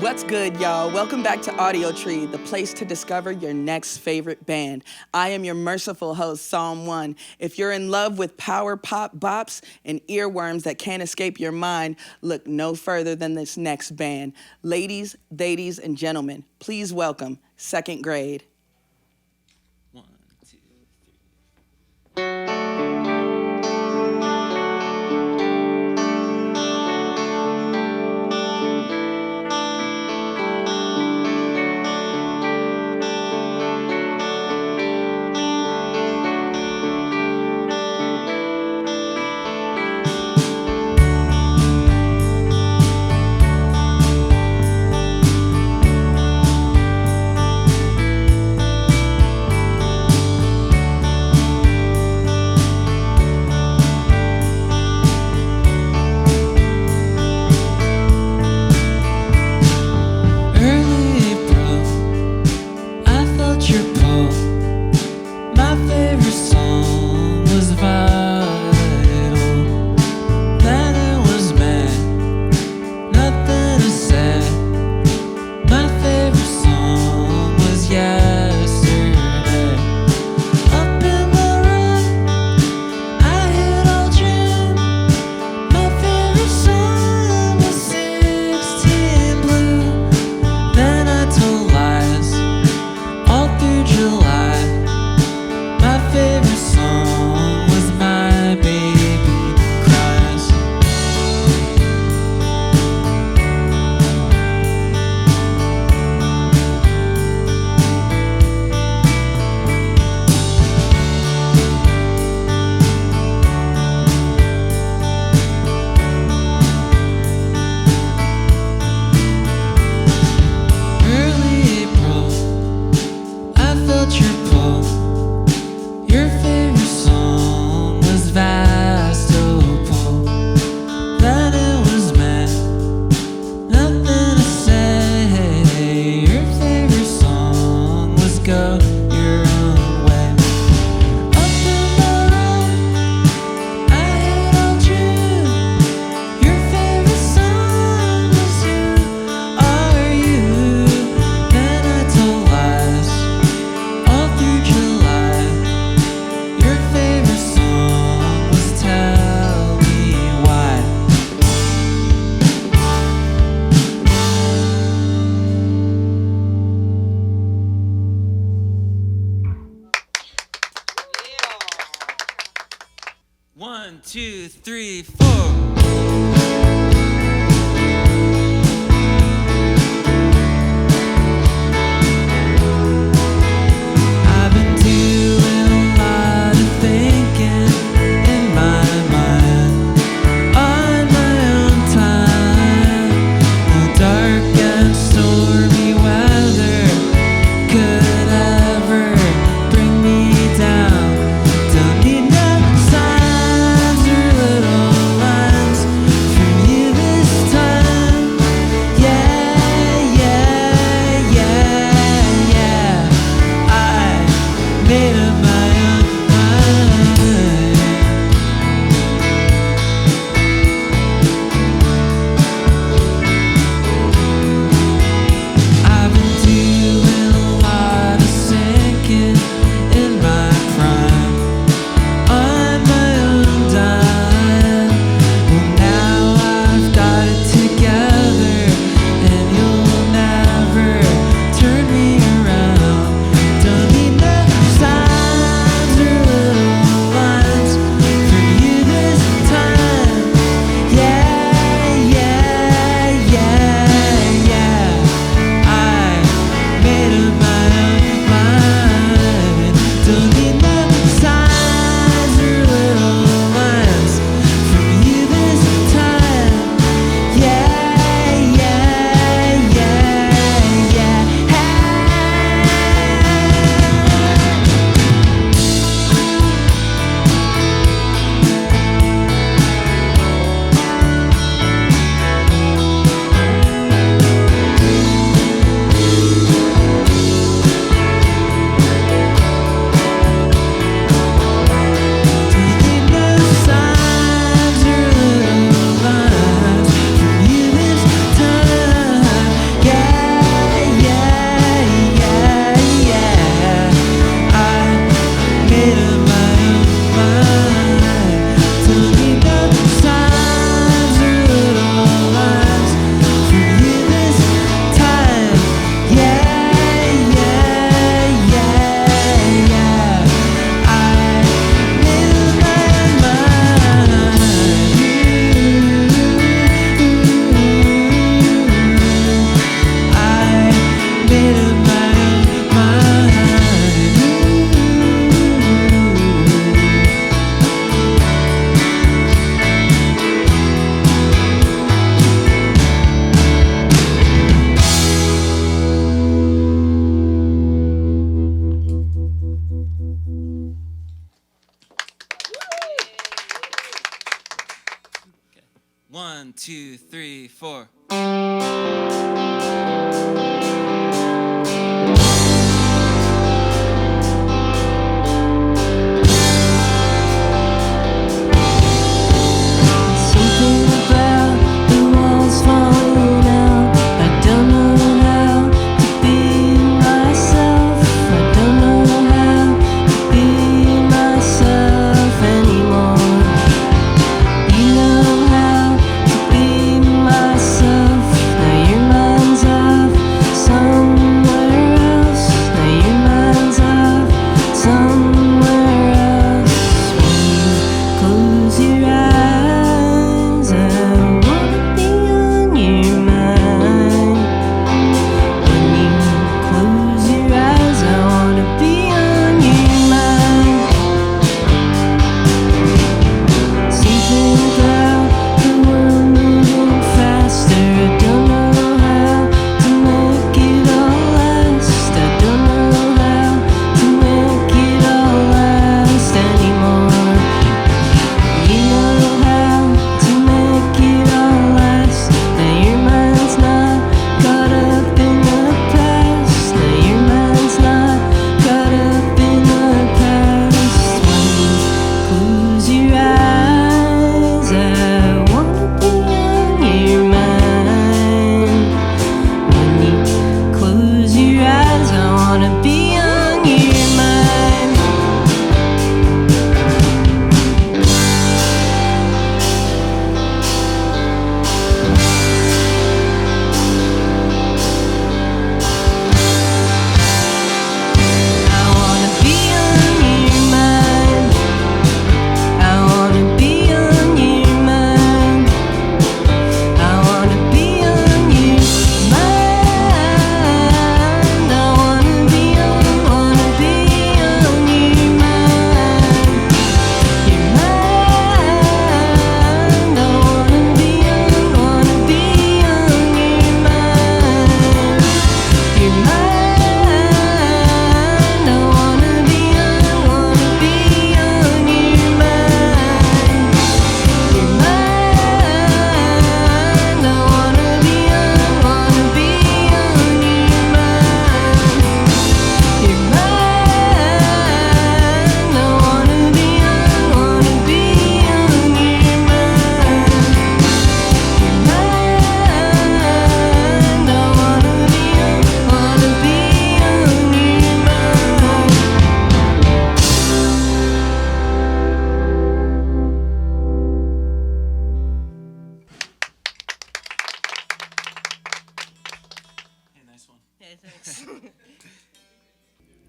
What's good, y'all? Welcome back to Audiotree, the place to discover your next favorite band. I am your merciful host, Psalm 1. If you're in love with power pop bops and earworms that can't escape your mind, look no further than this next band. Ladies, and gentlemen, please welcome Second Grade. 1, 2, 3. One, two, three, four. 1, 2, 3, 4.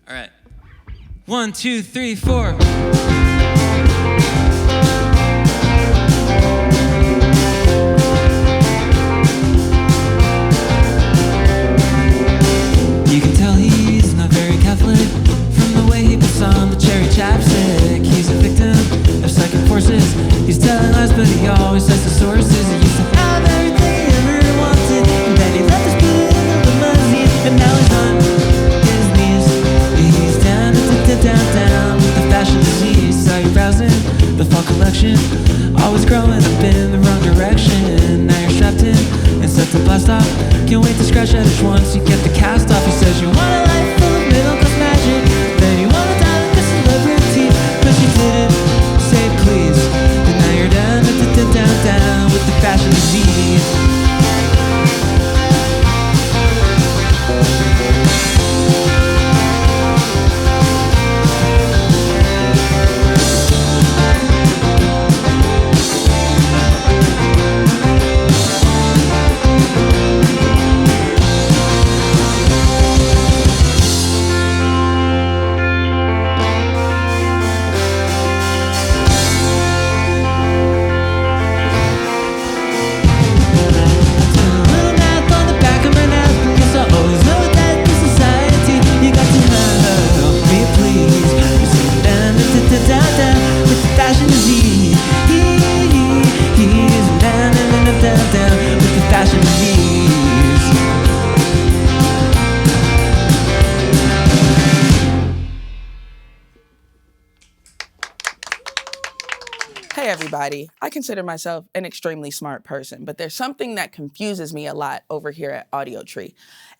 All right. 1, 2, 3, 4. You can tell he's not very Catholic from the way he puts on the cherry chapstick. He's a victim of psychic forces. He's telling lies, but he always says the sources. He used to have everything he ever wanted, and then he left his foot in the muzzy, and now he's on his knees. He's down, down, down with the fashion disease. Saw you browsing the fall collection, always growing up in the wrong direction. Now you're strapped in and set to blast off. Can't wait to scratch at it once you get the cast off. He says you want a life full of middle class magic, then you want to die like a celebrity, cause you didn't say please. And now you're down, down, down, down with the fashion disease. Hey everybody, I consider myself an extremely smart person, but there's something that confuses me a lot over here at Audiotree.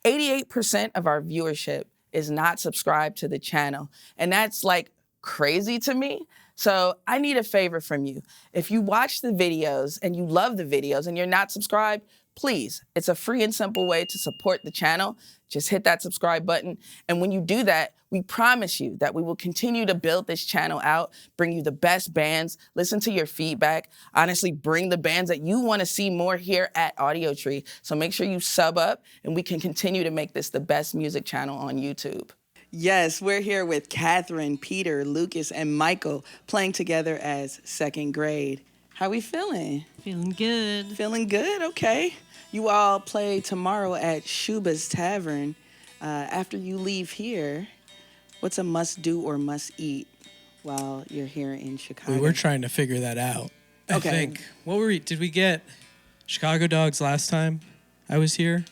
88% of our viewership is not subscribed to the channel, and that's like crazy to me. So I need a favor from you. If you watch the videos and you love the videos and you're not subscribed, please, it's a free and simple way to support the channel. Just hit that subscribe button. And when you do that, we promise you that we will continue to build this channel out, bring you the best bands, listen to your feedback, honestly, bring the bands that you want to see more here at Audiotree. So make sure you sub up and we can continue to make this the best music channel on YouTube. Yes, we're here with Catherine, Peter, Lucas, and Michael playing together as Second Grade. How we feeling? Feeling good. Feeling good? Okay. You all play tomorrow at Shuba's Tavern. After you leave here, what's a must-do or must-eat while you're here in Chicago? We were trying to figure that out. Okay. I think. Did we get Chicago dogs last time I was here?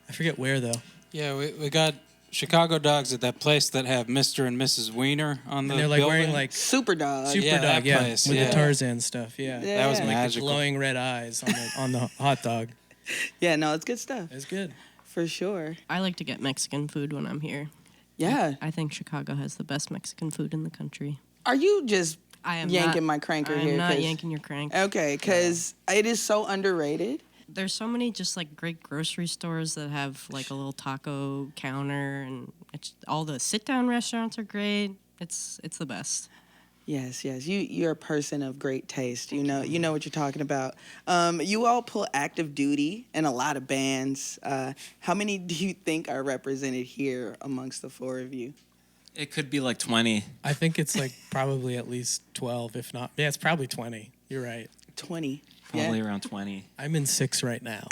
I forget where, though. Yeah, we got Chicago dogs at that place that have Mr. and Mrs. Wiener on the And they're like building. wearing like Super Dog. Super Yeah, Dog, that place, with yeah. the Tarzan stuff, yeah. Yeah. That was Like Like the magical. glowing red eyes on the hot dog. Yeah, no, it's good stuff. It's good. For sure. I like to get Mexican food when I'm here. Yeah. I think Chicago has the best Mexican food in the country. Are you just I am yanking not, my cranker I'm here? not 'Cause- yanking your crank. Okay, because it is so underrated. There's so many just like great grocery stores that have like a little taco counter, and all the sit-down restaurants are great. It's the best. Yes. You're a person of great taste. You know what you're talking about. You all pull active duty in a lot of bands. How many do you think are represented here amongst the four of you? It could be like 20. I think it's like probably at least 12, if not. Yeah, it's probably 20. You're right. 20. Probably Yeah? around 20. I'm in 6 right now.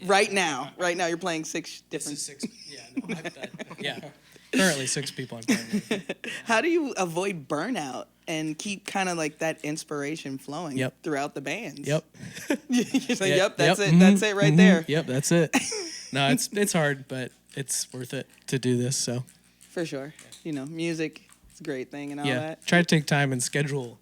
Right now, you're playing 6 different. 6. Yeah, no, yeah. Currently 6 people I'm playing with. How do you avoid burnout and keep kind of like that inspiration flowing throughout the bands? Yep. You're saying, Yep, that's yep, it. That's it right there. Yep, that's it. No, it's hard, but it's worth it to do this, so. For sure. Music is a great thing and all Yeah, that. try to take time and schedule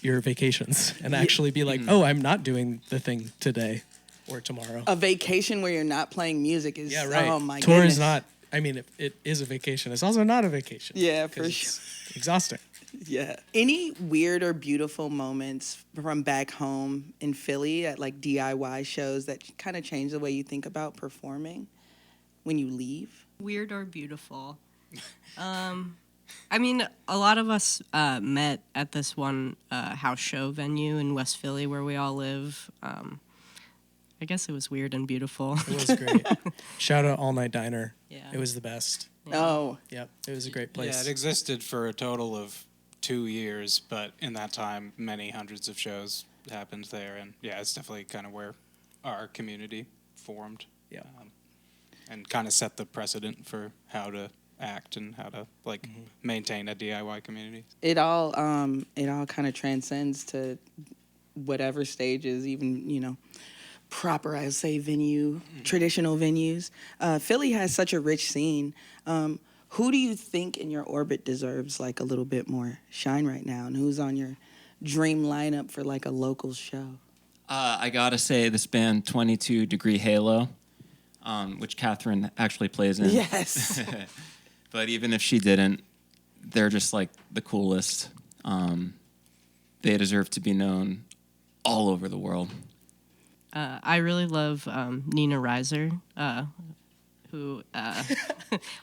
your vacations and actually be like, oh, I'm not doing the thing today or tomorrow. A vacation where you're not playing music is, Yeah, right. oh my Tour goodness. is not, I mean, it is a vacation. It's also not a vacation. Yeah, for 'cause sure. it's exhausting. Yeah. Any weird or beautiful moments from back home in Philly at like DIY shows that kind of change the way you think about performing when you leave? Weird or beautiful? I mean, a lot of us met at this one house show venue in West Philly where we all live. I guess it was weird and beautiful. It was great. Shout out All Night Diner. Yeah. It was the best. Oh. Yep, it was a great place. Yeah, it existed for a total of 2 years, but in that time, many hundreds of shows happened there, and yeah, it's definitely kind of where our community formed. Yeah. And kind of set the precedent for how to act and how to maintain a DIY community. It all kind of transcends to whatever stages, even, proper, I would say, venue, traditional venues. Philly has such a rich scene. Who do you think in your orbit deserves like a little bit more shine right now? And who's on your dream lineup for like a local show? I gotta say, this band 22 Degree Halo, which Catherine actually plays in. Yes. But even if she didn't, they're just like the coolest. They deserve to be known all over the world. I really love Nina Reiser, who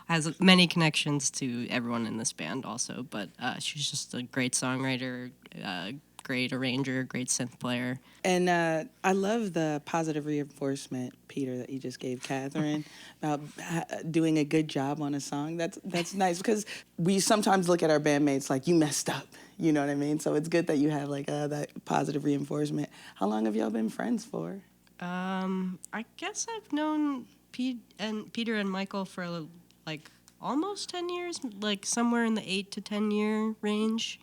has many connections to everyone in this band also, but she's just a great songwriter, great arranger, great synth player. And I love the positive reinforcement, Peter, that you just gave Catherine about doing a good job on a song. That's nice because we sometimes look at our bandmates like, you messed up. You know what I mean? So it's good that you have like that positive reinforcement. How long have y'all been friends for? I guess I've known Peter and Michael for like almost 10 years, like somewhere in the 8 to 10 year range.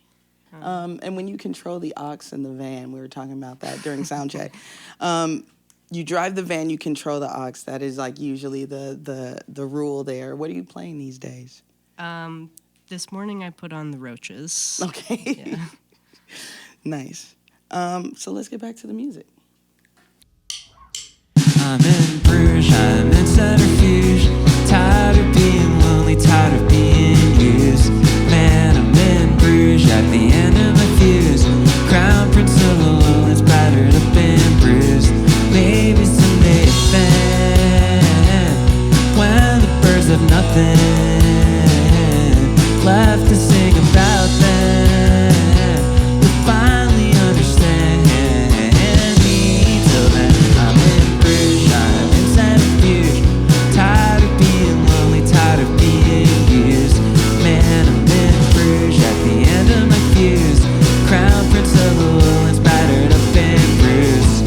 And when you control the aux in the van, we were talking about that during sound check. You drive the van, you control the aux. That is like usually the rule there. What are you playing these days? This morning I put on the Roaches. Okay. Yeah. Nice. So let's get back to the music. I'm in Bruges, I'm in centrifuge. Tired of being lonely, tired of being used. Man, I'm in Bruges at the end of my fuse. Crown Prince of the Lowlands, battered up and bruised. Maybe someday a fan, when the birds have nothing left to sing about them, to finally understand me. Till then, I'm in Bruges, I'm in centrifuge. Tired of being lonely, tired of being used. Man, I'm in Bruges at the end of my fuse. Crown Prince of the Lowlands, battered up and bruised.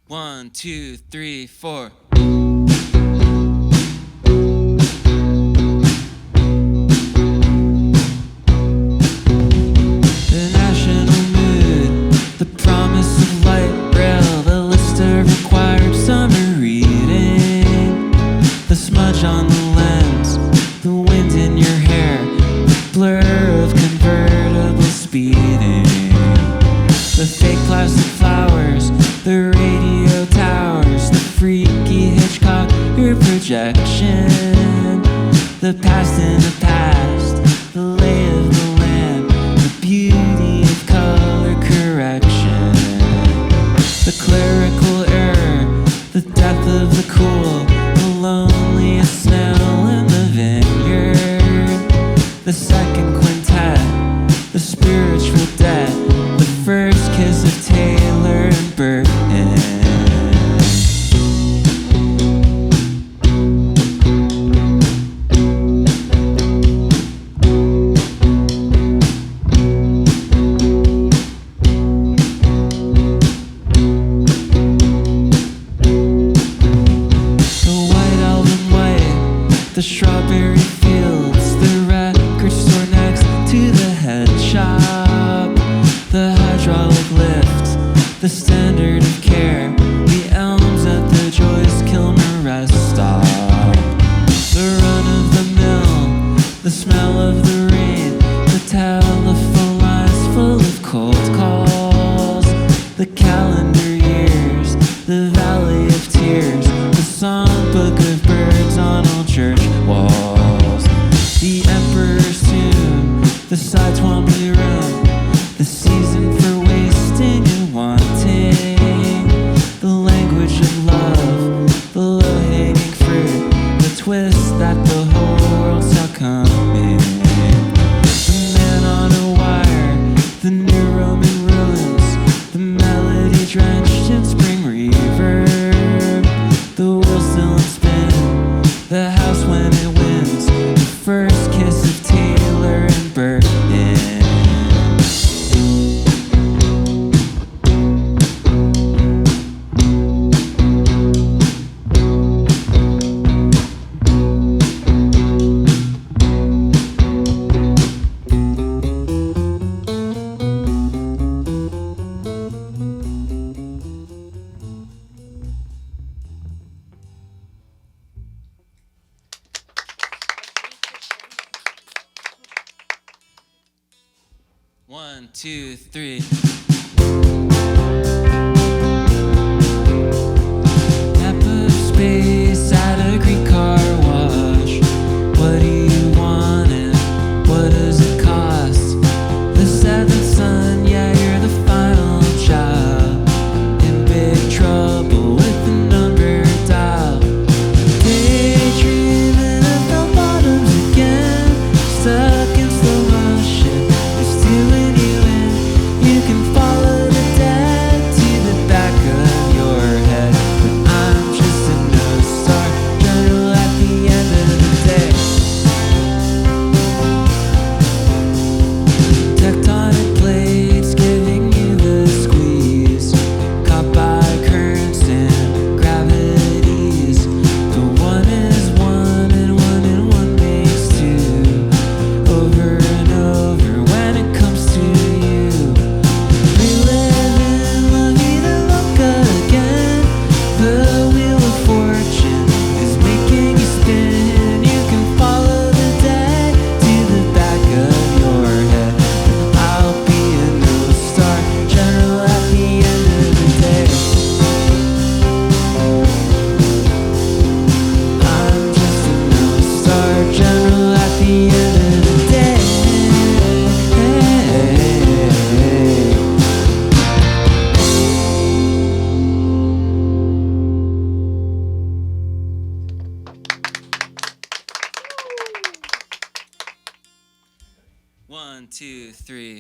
One, two, three, four. The national mood, the promise of light rail, the list of required summer reading, the smudge on the lens, the wind in your hair, the blur of convertible speeding, the fake plastic flowers, the radio towers, the freaky Hitchcock, your projection, the past in the past, the lay of the land, the beauty of color correction, the clerical error, the death of the cool, the loneliest snail in the vineyard, the second quintet, the spiritual debt, the first kiss of Taylor and Burton. The White Album White, the strawberry fields, the record store next to the head shop, the hydraulic lift, the standard of care, the elms at the Joyce Kilmer rest stop, the run of the mill, the smell of the rain, the telephone lines full of cold calls, the calendar years, the valley of tears, the songbook of birds on old church walls, the emperor's tomb, the side Twombly room, the season for wasting and wanting, the language of love, the low-hanging fruit, the twist that the whole world saw coming, the man on a wire, the new Roman ruins, the melody drenched in spring reverb, the wheel still in spin, the house when it wins, the first kiss of Taylor and Burton. One, two, three. Map of space at a Greek car wash. What do you want and what does it cost? The seventh son, yeah, you're the final job. In big trouble with the number dial. Daydreaming of the bottoms again. Stuck in slow motion. It's doing you in. You can fall.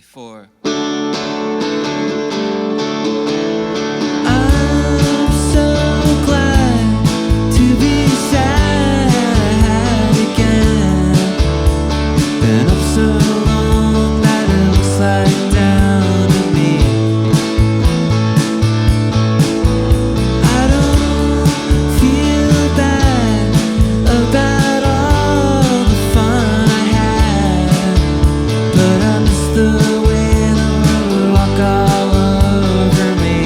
4. I'm so glad to be sad again. Been up so long that it looks like down to me. I don't feel bad about all the fun I had, but I miss the way the world would walk all over me.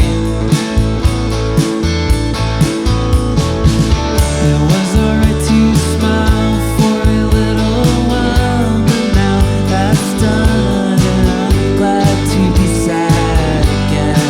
It was alright to smile for a little while, but now that's done, and I'm glad to be sad again.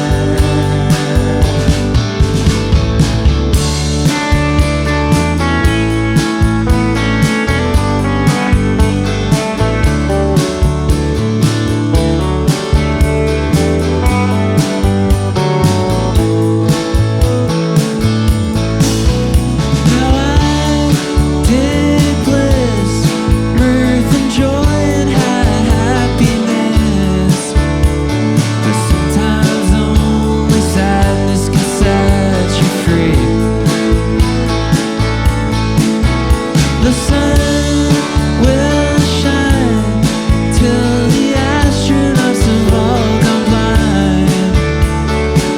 Now I dig bliss, mirth and joy and happiness, but sometimes only sadness can set you free. The sun will shine till the astronauts have all gone blind,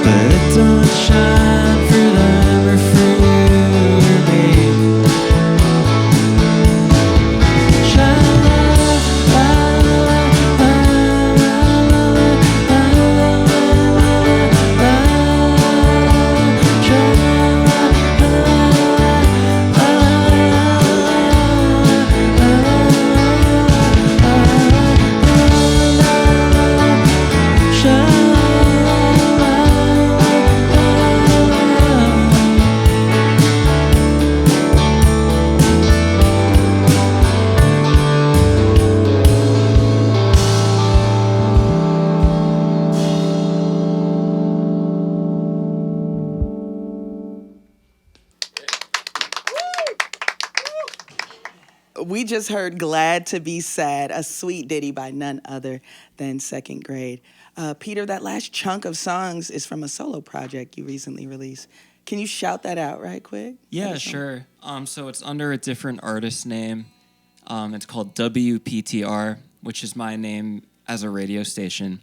but it don't shine for them or for you or me. We just heard Glad to Be Sad, a sweet ditty by none other than Second Grade. Peter, that last chunk of songs is from a solo project you recently released. Can you shout that out right quick? Yeah, sure. So it's under a different artist name. It's called WPTR, which is my name as a radio station.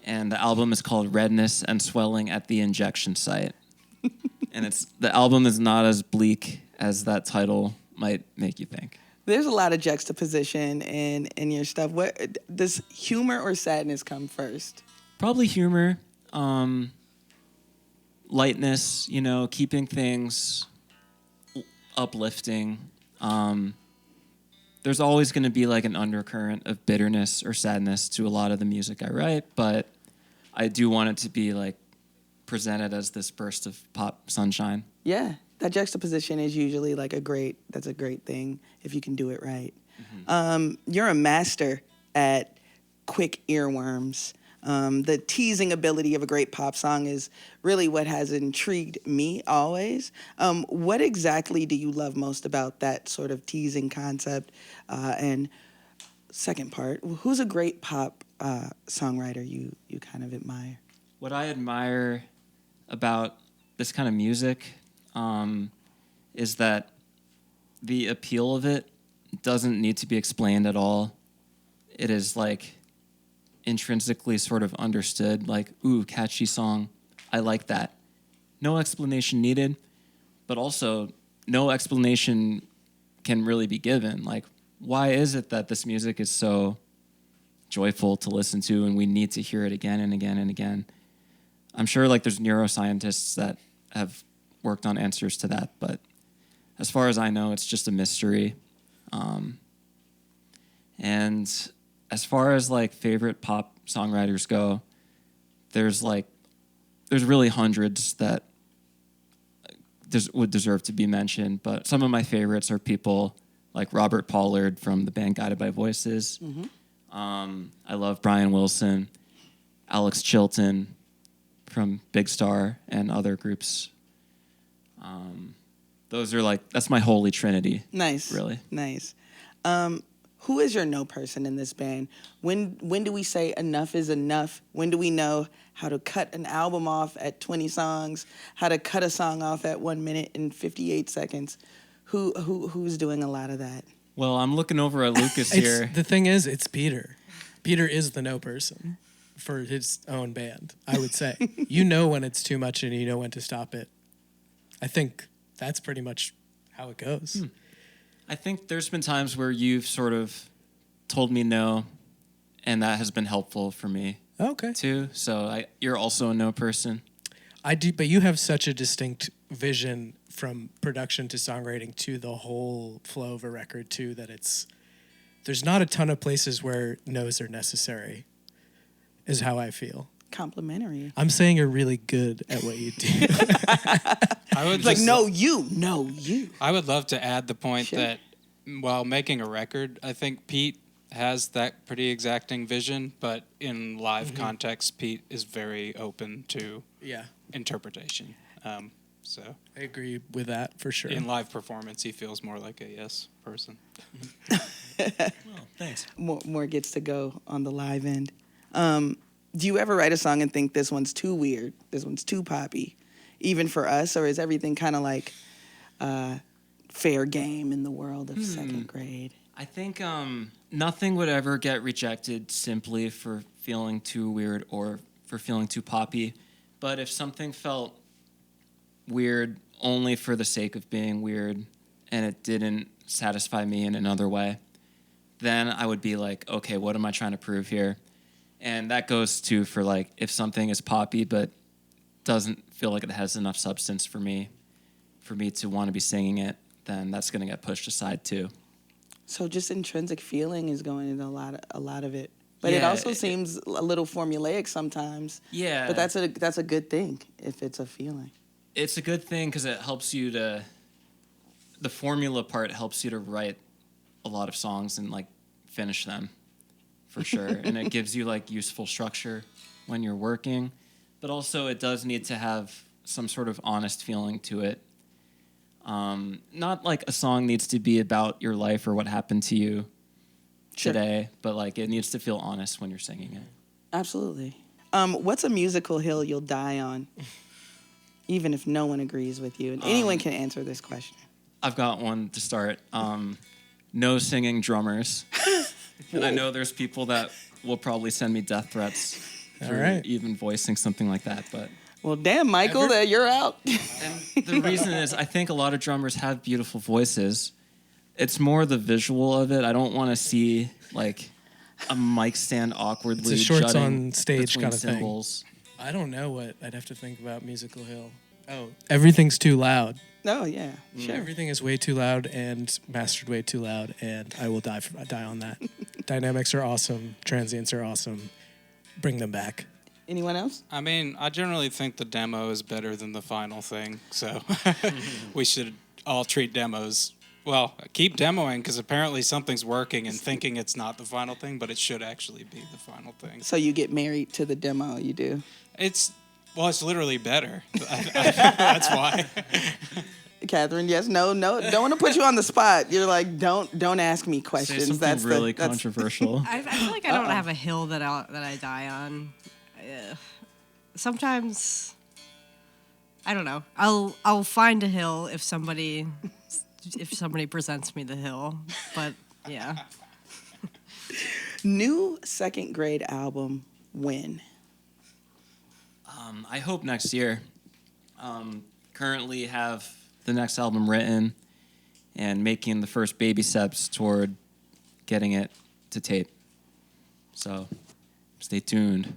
And the album is called Redness and Swelling at the Injection Site. And the album is not as bleak as that title might make you think. There's a lot of juxtaposition in your stuff. What does humor or sadness come first? Probably humor, lightness, keeping things uplifting. There's always going to be like an undercurrent of bitterness or sadness to a lot of the music I write, but I do want it to be like presented as this burst of pop sunshine. Yeah, that juxtaposition is usually like that's a great thing if you can do it right. Mm-hmm. You're a master at quick earworms. The teasing ability of a great pop song is really what has intrigued me always. What exactly do you love most about that sort of teasing concept? And second part, who's a great pop songwriter you kind of admire? What I admire about this kind of music is that the appeal of it doesn't need to be explained at all. It is like intrinsically sort of understood, like, ooh, catchy song, I like that. No explanation needed, but also no explanation can really be given. Like, why is it that this music is so joyful to listen to and we need to hear it again and again and again? I'm sure like there's neuroscientists that have worked on answers to that, but as far as I know, it's just a mystery. And as far as like favorite pop songwriters go, there's really hundreds that would deserve to be mentioned, but some of my favorites are people like Robert Pollard from the band Guided by Voices. Mm-hmm. I love Brian Wilson, Alex Chilton from Big Star and other groups. Those are that's my holy trinity. Nice. Really. Nice. Who is your no person in this band? When do we say enough is enough? When do we know how to cut an album off at 20 songs? How to cut a song off at 1 minute and 58 seconds? Who's doing a lot of that? Well, I'm looking over at Lucas here. The thing is, it's Peter. Peter is the no person for his own band, I would say. You know when it's too much and you know when to stop it. I think that's pretty much how it goes. I think there's been times where you've sort of told me no, and that has been helpful for me Okay. too. So you're also a no person. I do, but you have such a distinct vision from production to songwriting to the whole flow of a record too that there's not a ton of places where no's are necessary, is how I feel. Complimentary. I'm saying you're really good at what you do. I would It's like, just- no, you. I would love to add the point Sure. that while making a record, I think Pete has that pretty exacting vision, but in live context, Pete is very open to Yeah, interpretation. So I agree with that for sure. in live performance, he feels more like a yes person. Thanks. More gets to go on the live end. Do you ever write a song and think this one's too weird, this one's too poppy, even for us, or is everything kind of like fair game in the world of second grade? I think nothing would ever get rejected simply for feeling too weird or for feeling too poppy. But if something felt weird only for the sake of being weird and it didn't satisfy me in another way, then I would be like, okay, what am I trying to prove here? And that goes to for like if something is poppy but doesn't feel like it has enough substance for me to want to be singing it, then that's going to get pushed aside too. So just intrinsic feeling is going into a lot of it. But it Yeah, also seems a little formulaic sometimes. Yeah. But that's a good thing if it's a feeling. It's a good thing because it helps you to, the formula part helps you to write a lot of songs and like finish them for sure. And it gives you like useful structure when you're working, but also it does need to have some sort of honest feeling to it. Not like a song needs to be about your life or what happened to you Sure. today, but like it needs to feel honest when you're singing it. Absolutely. What's a musical hill you'll die on, even if no one agrees with you? And anyone can answer this question. I've got one to start. No singing drummers. And I know there's people that will probably send me death threats for All right. even voicing something like that. But Well, damn, Michael, that you're out. and the reason is I think a lot of drummers have beautiful voices. It's more the visual of it. I don't want to see like a mic stand awkwardly It's a shorts jutting on stage between kind of thing. cymbals. I don't know what I'd have to think about Musical Hill. Oh, everything's too loud. Oh, yeah, sure. Everything is way too loud and mastered way too loud, and I will die on that. Dynamics are awesome. Transients are awesome. Bring them back. Anyone else? I mean, I generally think the demo is better than the final thing, so we should all treat demos. Well, keep demoing because apparently something's working and thinking it's not the final thing, but it should actually be the final thing. So you get married to the demo, you do? It's literally better. That's why. Catherine, yes, no, don't want to put you on the spot. You're like, don't ask me Say questions. something That's really that's controversial. I feel like I don't have a hill that I die on. Sometimes I don't know. I'll find a hill if somebody presents me the hill. But yeah. New second grade album, when? I hope next year. Currently have the next album written and making the first baby steps toward getting it to tape. So stay tuned.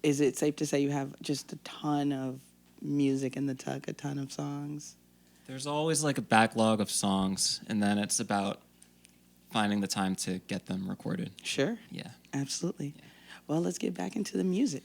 Is it safe to say you have just a ton of music in the tuck, a ton of songs? There's always like a backlog of songs, and then it's about finding the time to get them recorded. Sure. Yeah. Absolutely. Well, let's get back into the music.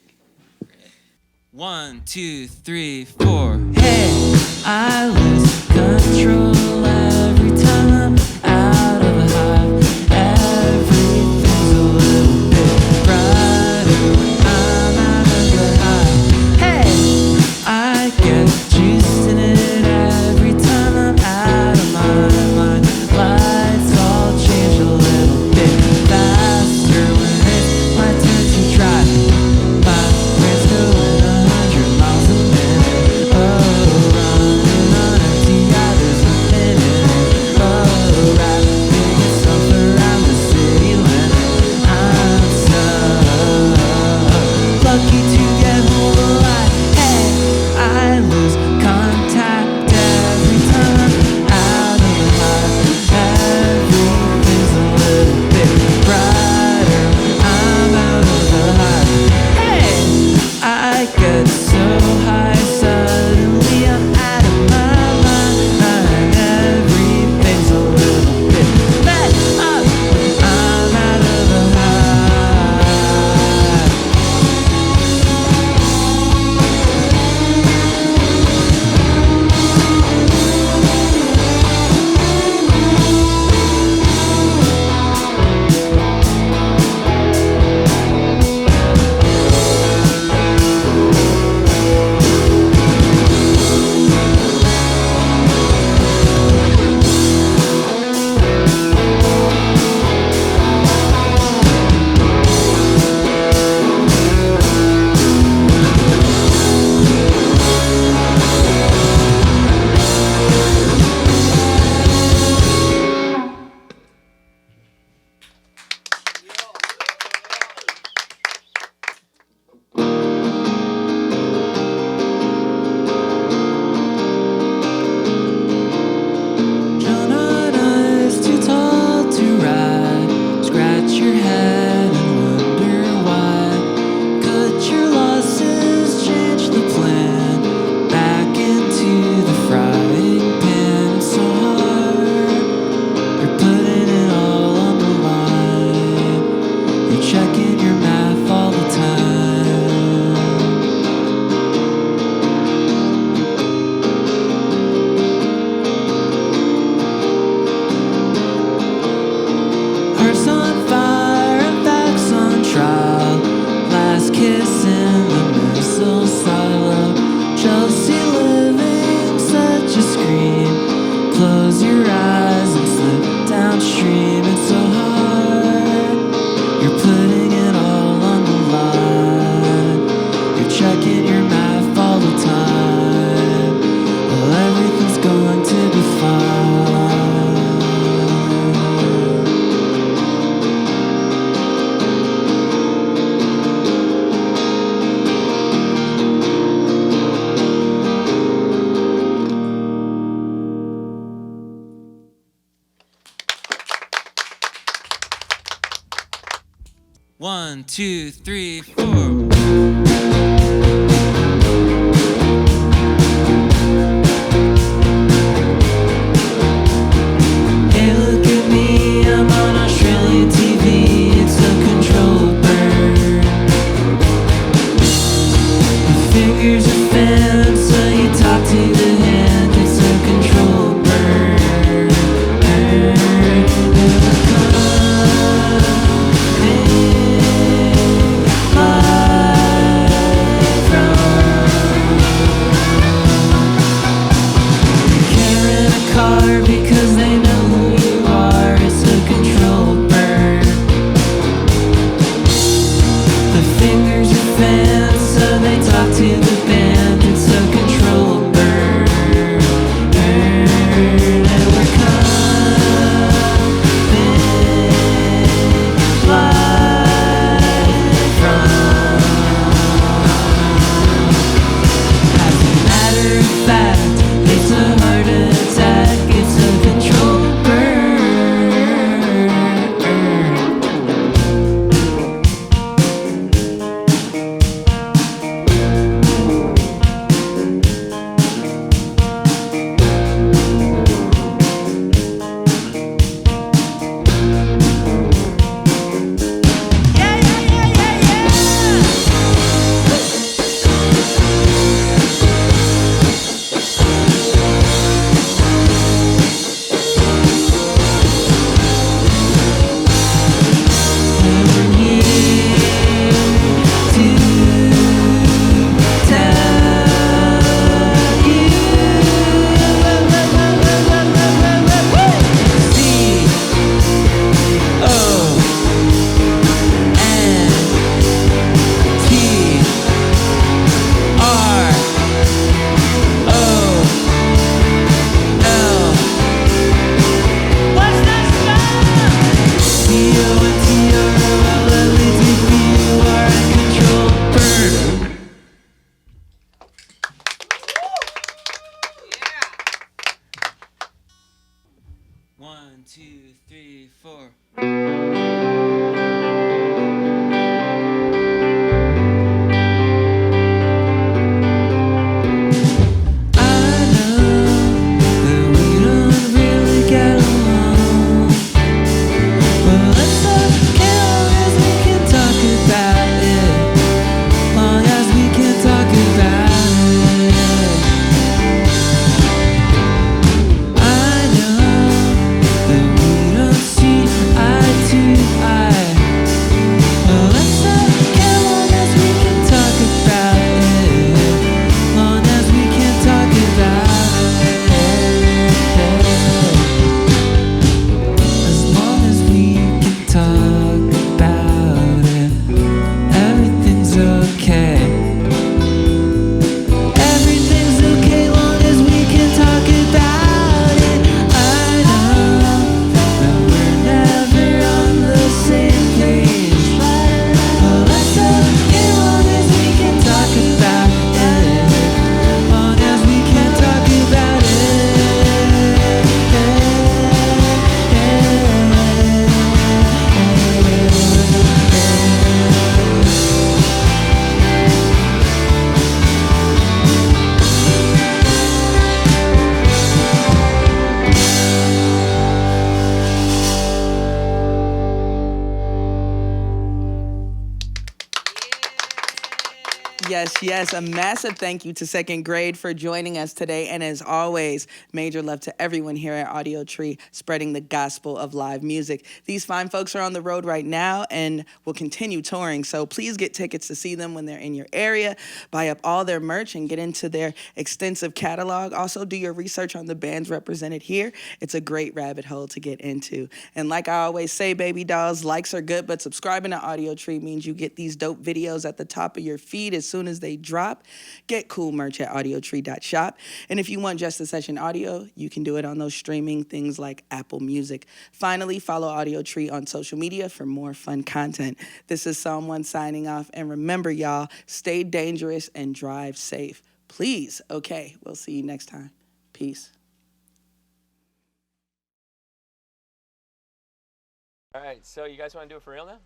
1, 2, 3, 4. Hey, I lose control every time I'm out of a hive. Everything's a little bit brighter when I'm out of the hive. Hey, I get juiced in it every time I'm out of my mind. Lights all change a little bit 2, 3, 4. Hey, look at me, I'm on Australian TV. It's a controlled burn. The fingers are fans, so you talk to the hand. It's a controlled burn. Car because they know who you are. It's a controlled burn. The fingers are fans, so they talk to the band. It's a controlled burn. And we're coming live from. As a matter of fact, it's a heart attack. It's a controlled burn. 1, 2, 3, 4. Yes, a massive thank you to second grade for joining us today. And as always, major love to everyone here at Audiotree, spreading the gospel of live music. These fine folks are on the road right now and will continue touring. So please get tickets to see them when they're in your area. Buy up all their merch and get into their extensive catalog. Also, do your research on the bands represented here. It's a great rabbit hole to get into. And like I always say, baby dolls, likes are good, but subscribing to Audiotree means you get these dope videos at the top of your feed as soon as they drop. Get cool merch at audiotree.shop. And if you want Just a Session audio, you can do it on those streaming things like Apple Music. Finally, follow Audiotree on social media for more fun content. This is Someone signing off. And remember, y'all, stay dangerous and drive safe. Please. Okay, we'll see you next time. Peace. All right, so you guys want to do it for real now?